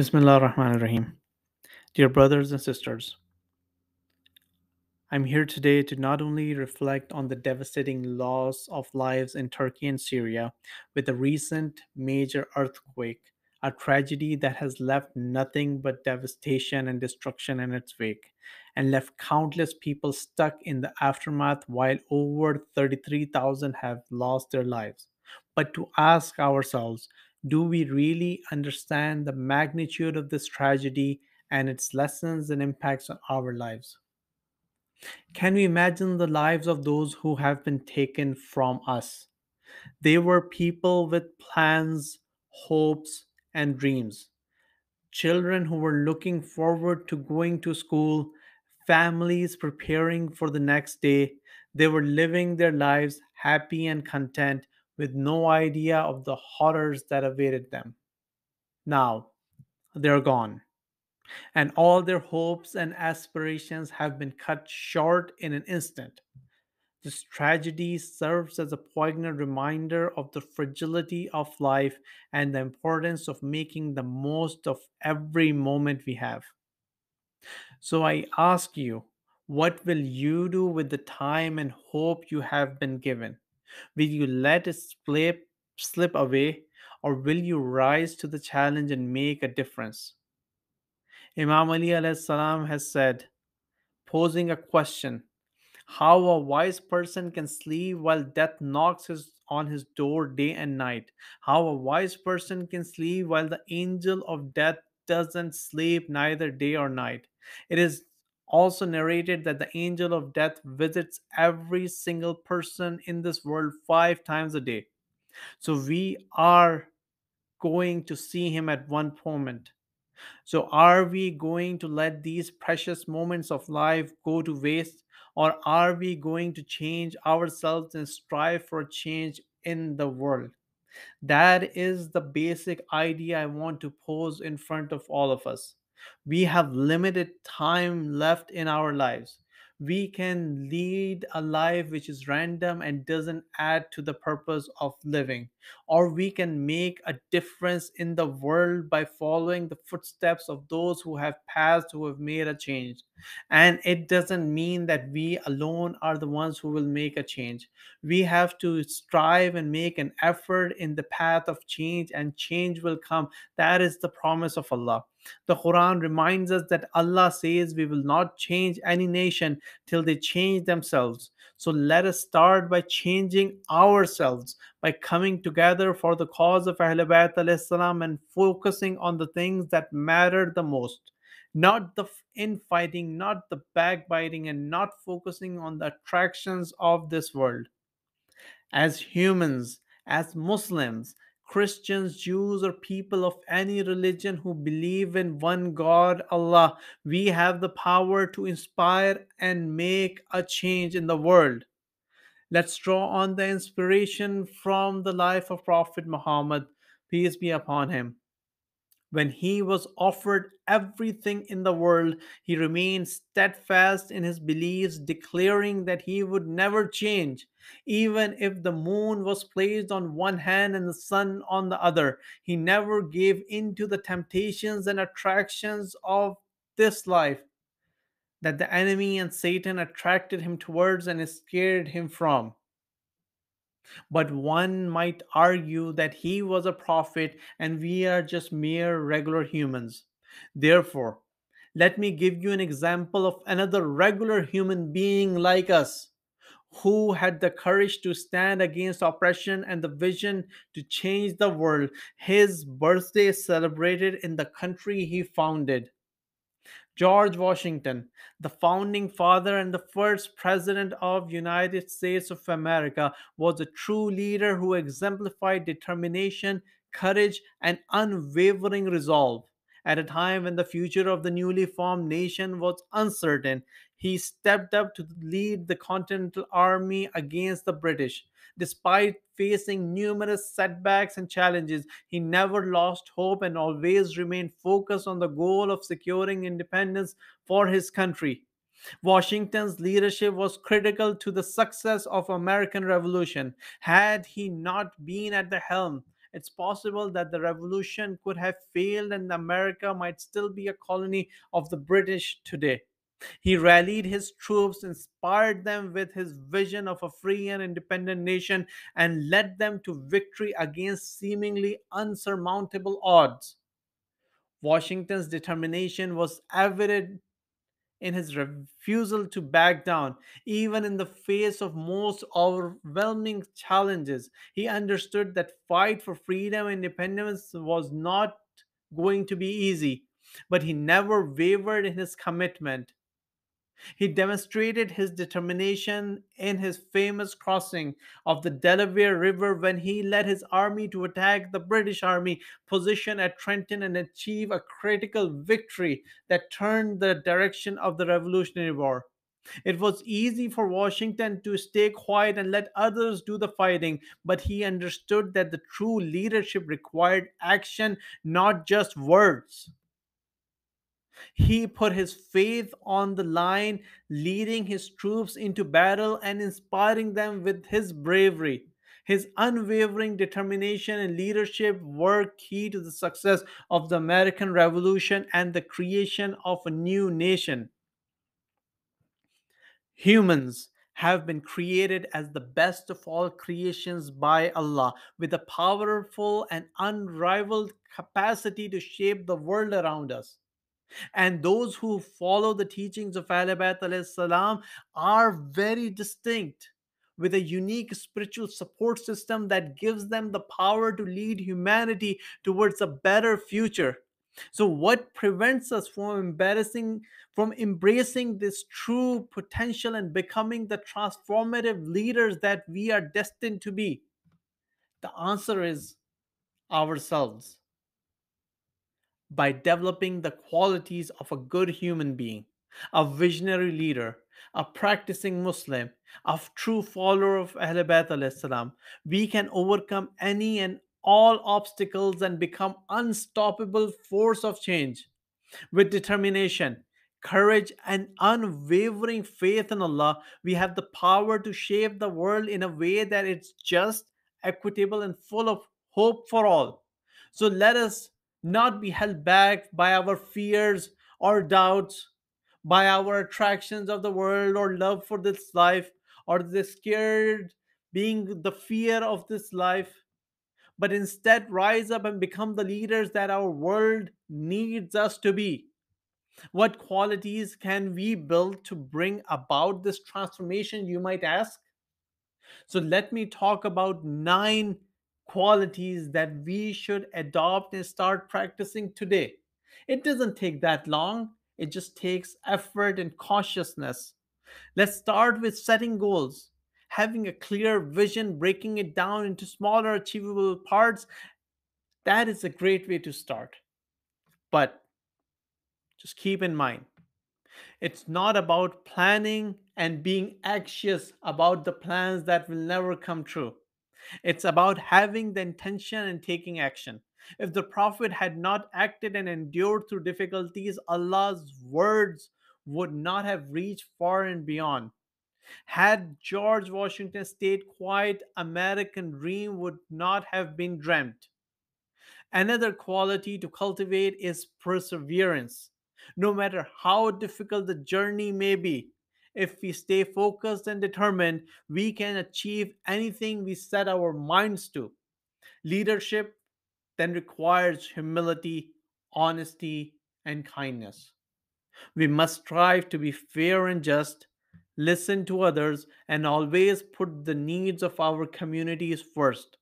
Bismillah ar-Rahman ar-Rahim. Dear brothers and sisters, I'm here today to not only reflect on the devastating loss of lives in Turkey and Syria with the recent major earthquake, a tragedy that has left nothing but devastation and destruction in its wake, and left countless people stuck in the aftermath while over 33,000 have lost their lives. But to ask ourselves, do we really understand the magnitude of this tragedy and its lessons and impacts on our lives? Can we imagine the lives of those who have been taken from us? They were people with plans, hopes, and dreams. Children who were looking forward to going to school, families preparing for the next day. They were living their lives happy and content with no idea of the horrors that awaited them. Now, they're gone, and all their hopes and aspirations have been cut short in an instant. This tragedy serves as a poignant reminder of the fragility of life and the importance of making the most of every moment we have. So I ask you, what will you do with the time and hope you have been given? Will you let it slip away, or will you rise to the challenge and make a difference? Imam Ali alayhi salam has said, posing a question, how a wise person can sleep while death knocks on his door day and night. How a wise person can sleep while the angel of death doesn't sleep neither day or night. It is also narrated that the angel of death visits every single person in this world 5 times a day. So we are going to see him at one moment. So, are we going to let these precious moments of life go to waste, or are we going to change ourselves and strive for a change in the world? That is the basic idea I want to pose in front of all of us. We have limited time left in our lives. We can lead a life which is random and doesn't add to the purpose of living. Or we can make a difference in the world by following the footsteps of those who have passed, who have made a change. And it doesn't mean that we alone are the ones who will make a change. We have to strive and make an effort in the path of change, and change will come. That is the promise of Allah. The Quran reminds us that Allah says we will not change any nation till they change themselves. So let us start by changing ourselves, by coming together for the cause of Ahlul Bayt alayhi salam and focusing on the things that matter the most. Not the infighting, not the backbiting, and not focusing on the attractions of this world. As humans, as Muslims, Christians, Jews, or people of any religion who believe in one God, Allah, we have the power to inspire and make a change in the world. Let's draw on the inspiration from the life of Prophet Muhammad, peace be upon him. When he was offered everything in the world, he remained steadfast in his beliefs, declaring that he would never change. Even if the moon was placed on one hand and the sun on the other, he never gave in to the temptations and attractions of this life that the enemy and Satan attracted him towards and scared him from. But one might argue that he was a prophet and we are just mere regular humans. Therefore, let me give you an example of another regular human being like us who had the courage to stand against oppression and the vision to change the world. His birthday is celebrated in the country he founded. George Washington, the founding father and the first president of United States of America, was a true leader who exemplified determination, courage, and unwavering resolve. At a time when the future of the newly formed nation was uncertain, he stepped up to lead the Continental Army against the British. Despite facing numerous setbacks and challenges, he never lost hope and always remained focused on the goal of securing independence for his country. Washington's leadership was critical to the success of American Revolution. Had he not been at the helm, It's possible that the revolution could have failed and America might still be a colony of the British today. He rallied his troops, inspired them with his vision of a free and independent nation, and led them to victory against seemingly unsurmountable odds. Washington's determination was evident in his refusal to back down, even in the face of most overwhelming challenges. He understood that fight for freedom and independence was not going to be easy, but he never wavered in his commitment. He demonstrated his determination in his famous crossing of the Delaware River when he led his army to attack the British army position at Trenton and achieve a critical victory that turned the direction of the Revolutionary War. It was easy for Washington to stay quiet and let others do the fighting, but he understood that the true leadership required action, not just words. He put his faith on the line, leading his troops into battle and inspiring them with his bravery. His unwavering determination and leadership were key to the success of the American Revolution and the creation of a new nation. Humans have been created as the best of all creations by Allah, with a powerful and unrivaled capacity to shape the world around us. And those who follow the teachings of Ahl Bayt alayhi salam are very distinct, with a unique spiritual support system that gives them the power to lead humanity towards a better future. So what prevents us from embracing this true potential and becoming the transformative leaders that we are destined to be? The answer is ourselves, by developing the qualities of a good human being, a visionary leader, a practicing Muslim, a true follower of Ahl Bayt alayhi salam, we can overcome any and all obstacles and become unstoppable force of change. With determination, courage, and unwavering faith in Allah, we have the power to shape the world in a way that it's just, equitable, and full of hope for all. So let us not be held back by our fears or doubts, by our attractions of the world or love for this life, or the scared being the fear of this life, but instead rise up and become the leaders that our world needs us to be. What qualities can we build to bring about this transformation, you might ask? So, let me talk about 9 qualities that we should adopt and start practicing today. It doesn't take that long, it just takes effort and cautiousness. Let's start with setting goals. Having a clear vision, breaking it down into smaller, achievable parts, that is a great way to start. But just keep in mind, it's not about planning and being anxious about the plans that will never come true. It's about having the intention and taking action. If the Prophet had not acted and endured through difficulties, Allah's words would not have reached far and beyond. Had George Washington stayed quiet, American dream would not have been dreamt. Another quality to cultivate is perseverance. No matter how difficult the journey may be, if we stay focused and determined, we can achieve anything we set our minds to. Leadership then requires humility, honesty, and kindness. We must strive to be fair and just, listen to others, and always put the needs of our communities first.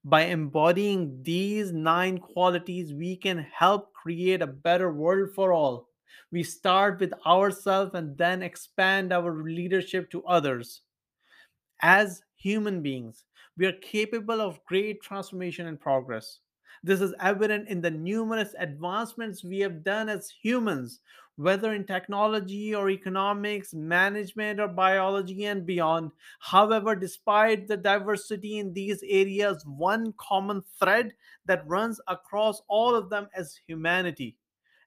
By embodying these 9 qualities, we can help create a better world for all. We start with ourselves and then expand our leadership to others. As human beings, we are capable of great transformation and progress. This is evident in the numerous advancements we have done as humans, whether in technology or economics, management or biology and beyond. However, despite the diversity in these areas, one common thread that runs across all of them is humanity.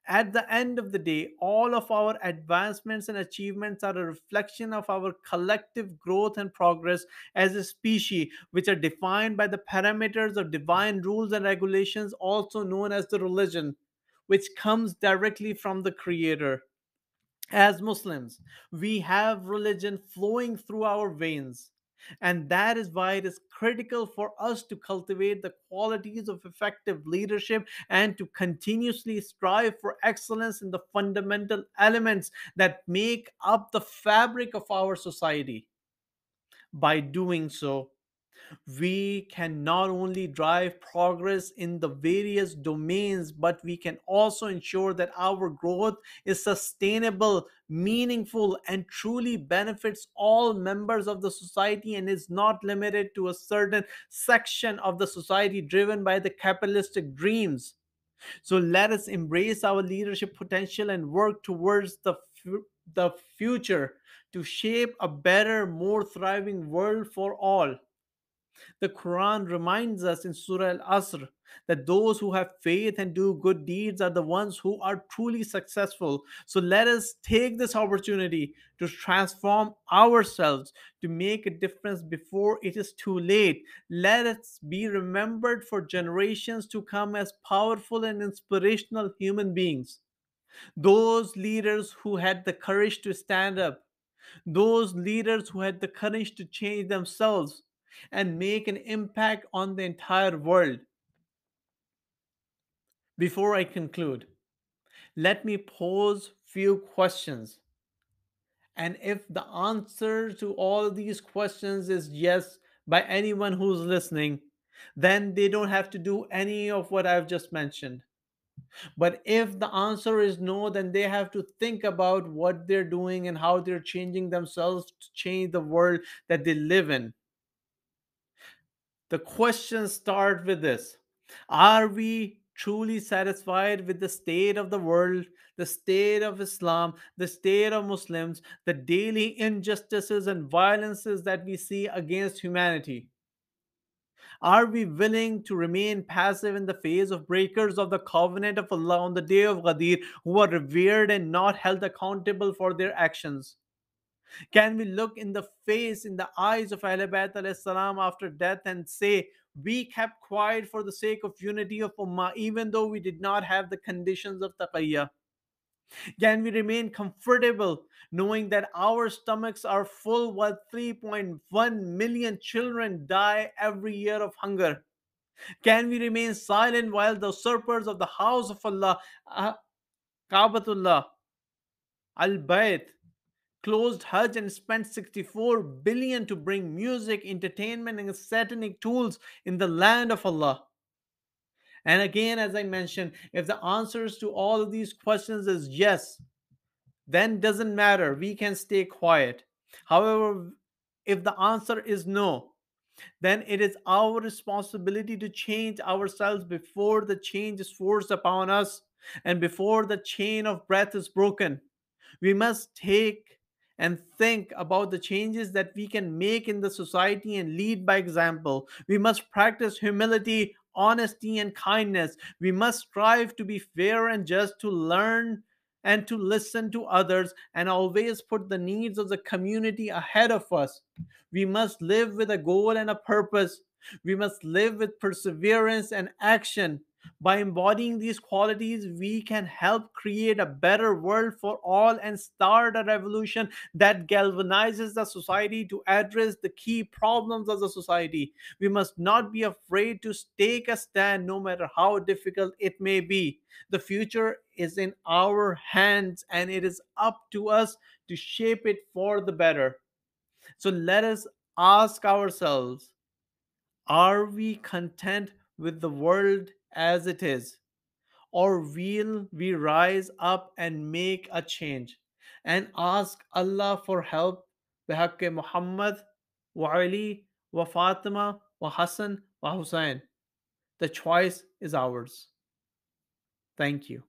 At the end of the day, all of our advancements and achievements are a reflection of our collective growth and progress as a species, which are defined by the parameters of divine rules and regulations, also known as the religion, which comes directly from the Creator. As Muslims, we have religion flowing through our veins. And that is why it is critical for us to cultivate the qualities of effective leadership and to continuously strive for excellence in the fundamental elements that make up the fabric of our society. By doing so, we can not only drive progress in the various domains, but we can also ensure that our growth is sustainable, meaningful, and truly benefits all members of the society and is not limited to a certain section of the society driven by the capitalistic dreams. So let us embrace our leadership potential and work towards the future to shape a better, more thriving world for all. The Quran reminds us in Surah Al Asr that those who have faith and do good deeds are the ones who are truly successful. So let us take this opportunity to transform ourselves, to make a difference before it is too late. Let us be remembered for generations to come as powerful and inspirational human beings. Those leaders who had the courage to stand up, those leaders who had the courage to change themselves and make an impact on the entire world. Before I conclude, let me pose few questions. And if the answer to all these questions is yes by anyone who's listening, then they don't have to do any of what I've just mentioned. But if the answer is no, then they have to think about what they're doing and how they're changing themselves to change the world that they live in. The questions start with this: are we truly satisfied with the state of the world, the state of Islam, the state of Muslims, the daily injustices and violences that we see against humanity? Are we willing to remain passive in the face of breakers of the covenant of Allah on the day of Ghadir who are revered and not held accountable for their actions? Can we look in the face, in the eyes of Ahl Bayt alayhi salam after death and say, we kept quiet for the sake of unity of Ummah, even though we did not have the conditions of taqiyya? Can we remain comfortable knowing that our stomachs are full while 3.1 million children die every year of hunger? Can we remain silent while the usurpers of the house of Allah, uh, Kaabatullah, Al Bayt, closed Hajj and spent 64 billion to bring music, entertainment, and satanic tools in the land of Allah? And again, as I mentioned, if the answers to all of these questions is yes, then doesn't matter. We can stay quiet. However, if the answer is no, then it is our responsibility to change ourselves before the change is forced upon us and before the chain of breath is broken. We must take and think about the changes that we can make in the society and lead by example. We must practice humility, honesty, and kindness. We must strive to be fair and just, to learn and to listen to others, and always put the needs of the community ahead of us. We must live with a goal and a purpose. We must live with perseverance and action. By embodying these qualities, we can help create a better world for all and start a revolution that galvanizes the society to address the key problems of the society. We must not be afraid to take a stand, no matter how difficult it may be. The future is in our hands, and it is up to us to shape it for the better. So let us ask ourselves, are we content with the world as it is? Or will we rise up and make a change and ask Allah for help? بحق Muhammad wa Ali wa Fatima wa Hassan wa Hussein. The choice is ours. Thank you.